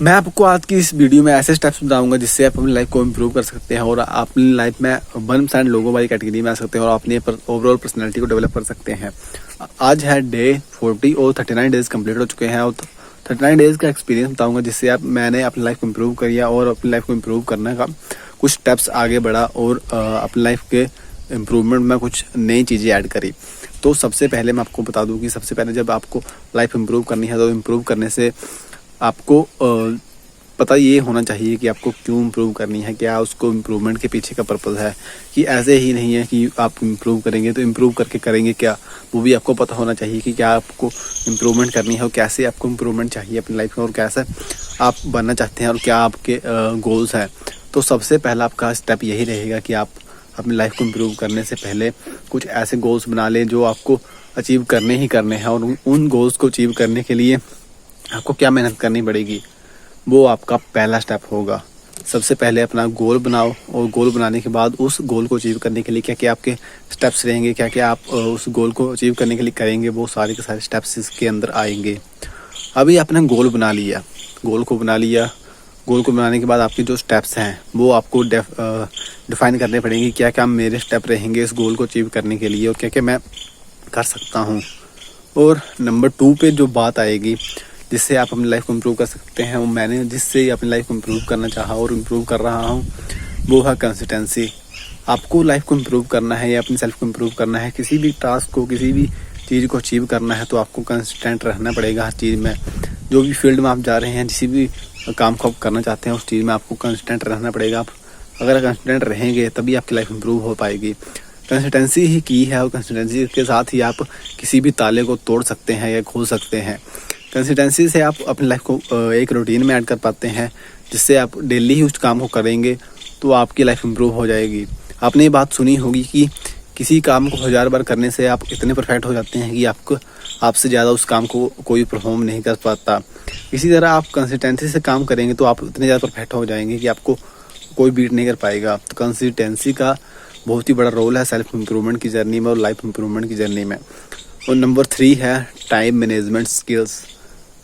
मैं आपको आज की इस वीडियो में ऐसे स्टेप्स बताऊंगा जिससे आप अपनी लाइफ को इम्प्रूव कर सकते हैं और आप अपनी लाइफ में 1% लोगों वाली कैटेगरी में आ सकते हैं और अपनी ओवरऑल पर्सनैलिटी को डेवलप कर सकते हैं। आज है डे 40 और 39 डेज कंप्लीट हो चुके हैं और 39 डेज का एक्सपीरियंस बताऊंगा जिससे मैंने अपनी लाइफ को इम्प्रूव किया और अपनी लाइफ को इम्प्रूव करने का कुछ स्टेप्स आगे बढ़ा और अपनी लाइफ के इम्प्रूवमेंट में कुछ नई चीज़ें ऐड करी। तो सबसे पहले मैं आपको बता दूं कि सबसे पहले जब आपको लाइफ इम्प्रूव करनी है तो इम्प्रूव करने से आपको पता ये होना चाहिए कि आपको क्यों इम्प्रूव करनी है, क्या उसको इम्प्रूवमेंट के पीछे का पर्पज़ है। कि ऐसे ही नहीं है कि आप इम्प्रूव करेंगे तो इम्प्रूव करके करेंगे क्या, वो भी आपको पता होना चाहिए कि क्या आपको इम्प्रूवमेंट करनी है और कैसे आपको इम्प्रूवमेंट चाहिए अपनी लाइफ में और कैसे आप बनना चाहते हैं और क्या आपके गोल्स हैं। तो सबसे पहला आपका स्टेप यही रहेगा कि आप अपनी लाइफ को इम्प्रूव करने से पहले कुछ ऐसे गोल्स बना लें जो आपको अचीव करने ही करने हैं और उन गोल्स को अचीव करने के लिए आपको क्या मेहनत करनी पड़ेगी, वो आपका पहला स्टेप होगा। सबसे पहले अपना गोल बनाओ और गोल बनाने के बाद उस गोल को अचीव करने के लिए क्या क्या आपके स्टेप्स रहेंगे, क्या क्या आप उस गोल को अचीव करने के लिए करेंगे, वो सारे के सारे स्टेप्स इसके अंदर आएंगे। अभी आपने गोल बना लिया, गोल को बनाने के बाद आपके जो स्टेप्स हैं वो आपको डिफाइन करने पड़ेंगे, क्या क्या मेरे स्टेप रहेंगे इस गोल को अचीव करने के लिए और क्या क्या मैं कर सकता हूँ। और नंबर 2 पे जो बात आएगी जिससे आप अपनी लाइफ को इम्प्रूव कर सकते हैं, वो मैंने जिससे अपनी लाइफ को इम्प्रूव करना चाहा और इम्प्रूव कर रहा हूँ, वो है कंसिस्टेंसी। आपको लाइफ को इम्प्रूव करना है या अपनी सेल्फ को इम्प्रूव करना है, किसी भी टास्क को किसी भी चीज़ को अचीव करना है तो आपको कंसिस्टेंट रहना पड़ेगा हर चीज़ में। जो भी फील्ड में आप जा रहे हैं, जिस भी काम को आप करना चाहते हैं उस चीज़ में आपको कंसिस्टेंट रहना पड़ेगा। आप अगर कंसिस्टेंट रहेंगे तभी आपकी लाइफ इम्प्रूव हो पाएगी। कंसिस्टेंसी ही की है और कंसिस्टेंसी के साथ ही आप किसी भी ताले को तोड़ सकते हैं या खोल सकते हैं। कंसिस्टेंसी से आप अपनी लाइफ को एक रूटीन में ऐड कर पाते हैं जिससे आप डेली ही उस काम को करेंगे तो आपकी लाइफ इम्प्रूव हो जाएगी। आपने ये बात सुनी होगी कि किसी काम को 1000 बार करने से आप इतने परफेक्ट हो जाते हैं कि आपसे ज़्यादा उस काम को कोई परफॉर्म नहीं कर पाता। इसी तरह आप कंसिस्टेंसी से काम करेंगे तो आप इतने ज़्यादा परफेक्ट हो जाएंगे कि आपको कोई बीट नहीं कर पाएगा। तो कंसिस्टेंसी का बहुत ही बड़ा रोल है सेल्फ इम्प्रूवमेंट की जर्नी में और लाइफ इम्प्रूवमेंट की जर्नी में। और नंबर 3 है टाइम मैनेजमेंट स्किल्स।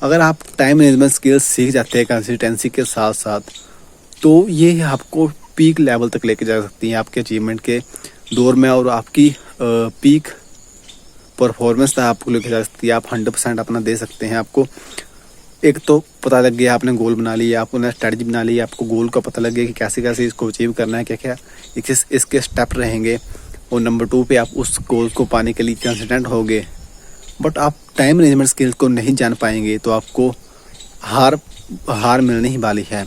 अगर आप टाइम मैनेजमेंट स्किल्स सीख जाते हैं कंसिस्टेंसी के साथ साथ तो ये आपको पीक लेवल तक लेके जा सकती हैं आपके अचीवमेंट के दौर में और आपकी पीक परफॉर्मेंस तक आपको लेके जा सकती है। आप 100% अपना दे सकते हैं। आपको एक तो पता लग गया, आपने गोल बना लिया, आपने स्ट्रेटजी बना ली, आपको गोल का पता लग गया कि कैसे कैसे इसको अचीव करना है, क्या क्या इसके स्टेप रहेंगे। और नंबर 2 पे आप उस गोल को पाने के लिए कंसिस्टेंट होगे। बट आप टाइम मैनेजमेंट स्किल्स को नहीं जान पाएंगे तो आपको हार मिलने ही वाली है।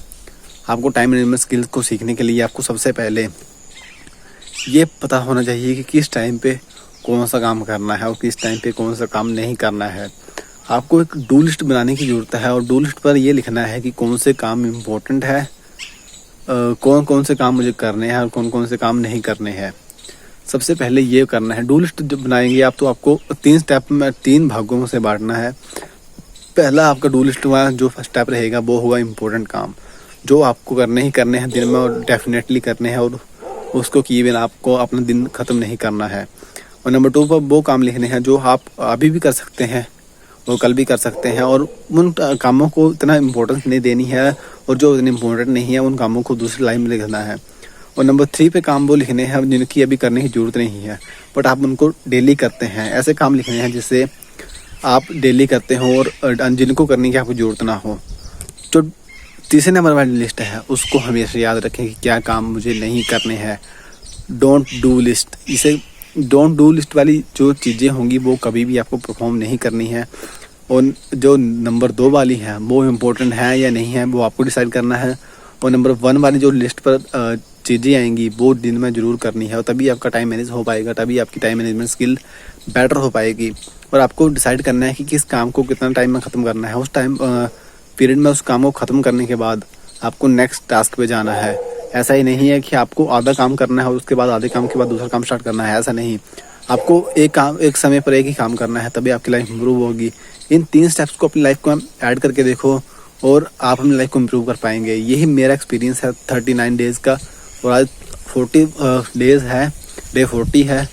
आपको टाइम मैनेजमेंट स्किल्स को सीखने के लिए आपको सबसे पहले ये पता होना चाहिए कि किस टाइम पे कौन सा काम करना है और किस टाइम पे कौन सा काम नहीं करना है। आपको एक डू लिस्ट बनाने की ज़रूरत है और डू लिस्ट पर ये लिखना है कि कौन से काम इम्पोर्टेंट है, कौन कौन से काम मुझे करने हैं और कौन कौन से काम नहीं करने हैं। सबसे पहले ये करना है, डू लिस्ट जब बनाएंगे आप तो आपको 3 स्टेप में 3 भागों से बांटना है। पहला आपका डू लिस्ट में जो फर्स्ट स्टेप रहेगा वो होगा इम्पोर्टेंट काम, जो आपको करने ही करने हैं दिन में और डेफिनेटली करने हैं और उसको किए बिना आपको अपना दिन ख़त्म नहीं करना है। और नंबर 2 पर वो काम लिखने हैं जो आप अभी भी कर सकते हैं और कल भी कर सकते हैं और उन कामों को इतना इम्पोर्टेंस नहीं देनी है और जो इतने इम्पोर्टेंट नहीं है उन कामों को दूसरी लाइन में लिखना है। और नंबर 3 पे काम वो लिखने हैं जिनकी अभी करने की ज़रूरत नहीं है बट आप उनको डेली करते हैं। ऐसे काम लिखने हैं जिससे आप डेली करते हो और जिनको करने की आपको ज़रूरत ना हो। जो तीसरे नंबर वाली लिस्ट है उसको हमेशा याद रखें कि क्या काम मुझे नहीं करने हैं। डोंट डू लिस्ट, इसे डोंट डू लिस्ट वाली जो चीज़ें होंगी वो कभी भी आपको परफॉर्म नहीं करनी है। और जो नंबर 2 वाली है वो इम्पोर्टेंट है या नहीं है वो आपको डिसाइड करना है। और नंबर 1 वाली जो लिस्ट पर चीज़ें आएंगी वो दिन में ज़रूर करनी है और तभी आपका टाइम मैनेज हो पाएगा, तभी आपकी टाइम मैनेजमेंट स्किल बेटर हो पाएगी। और आपको डिसाइड करना है कि किस काम को कितना टाइम में ख़त्म करना है। उस टाइम पीरियड में उस काम को ख़त्म करने के बाद आपको नेक्स्ट टास्क पे जाना है। ऐसा ही नहीं है कि आपको आधा काम करना है और उसके बाद आधे काम के बाद दूसरा काम स्टार्ट करना है, ऐसा नहीं। आपको एक समय पर एक ही काम करना है तभी आपकी लाइफ इम्प्रूव होगी। इन 3 स्टेप्स को अपनी लाइफ को ऐड करके देखो और आप अपनी लाइफ को इम्प्रूव कर पाएंगे। यही मेरा एक्सपीरियंस है 39 डेज़ का और आज 40 डेज़ है, डे 40 है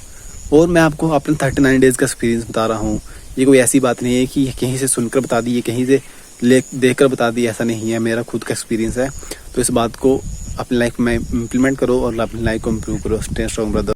और मैं आपको अपने 39 डेज़ का एक्सपीरियंस बता रहा हूँ। ये कोई ऐसी बात नहीं है कि कहीं से सुनकर बता दी, ये कहीं से देख कर बता दी, ऐसा नहीं है, मेरा खुद का एक्सपीरियंस है। तो इस बात को अपनी लाइफ में इम्प्लीमेंट करो और अपनी लाइफ को इम्प्रूव करो। Stay strong brother.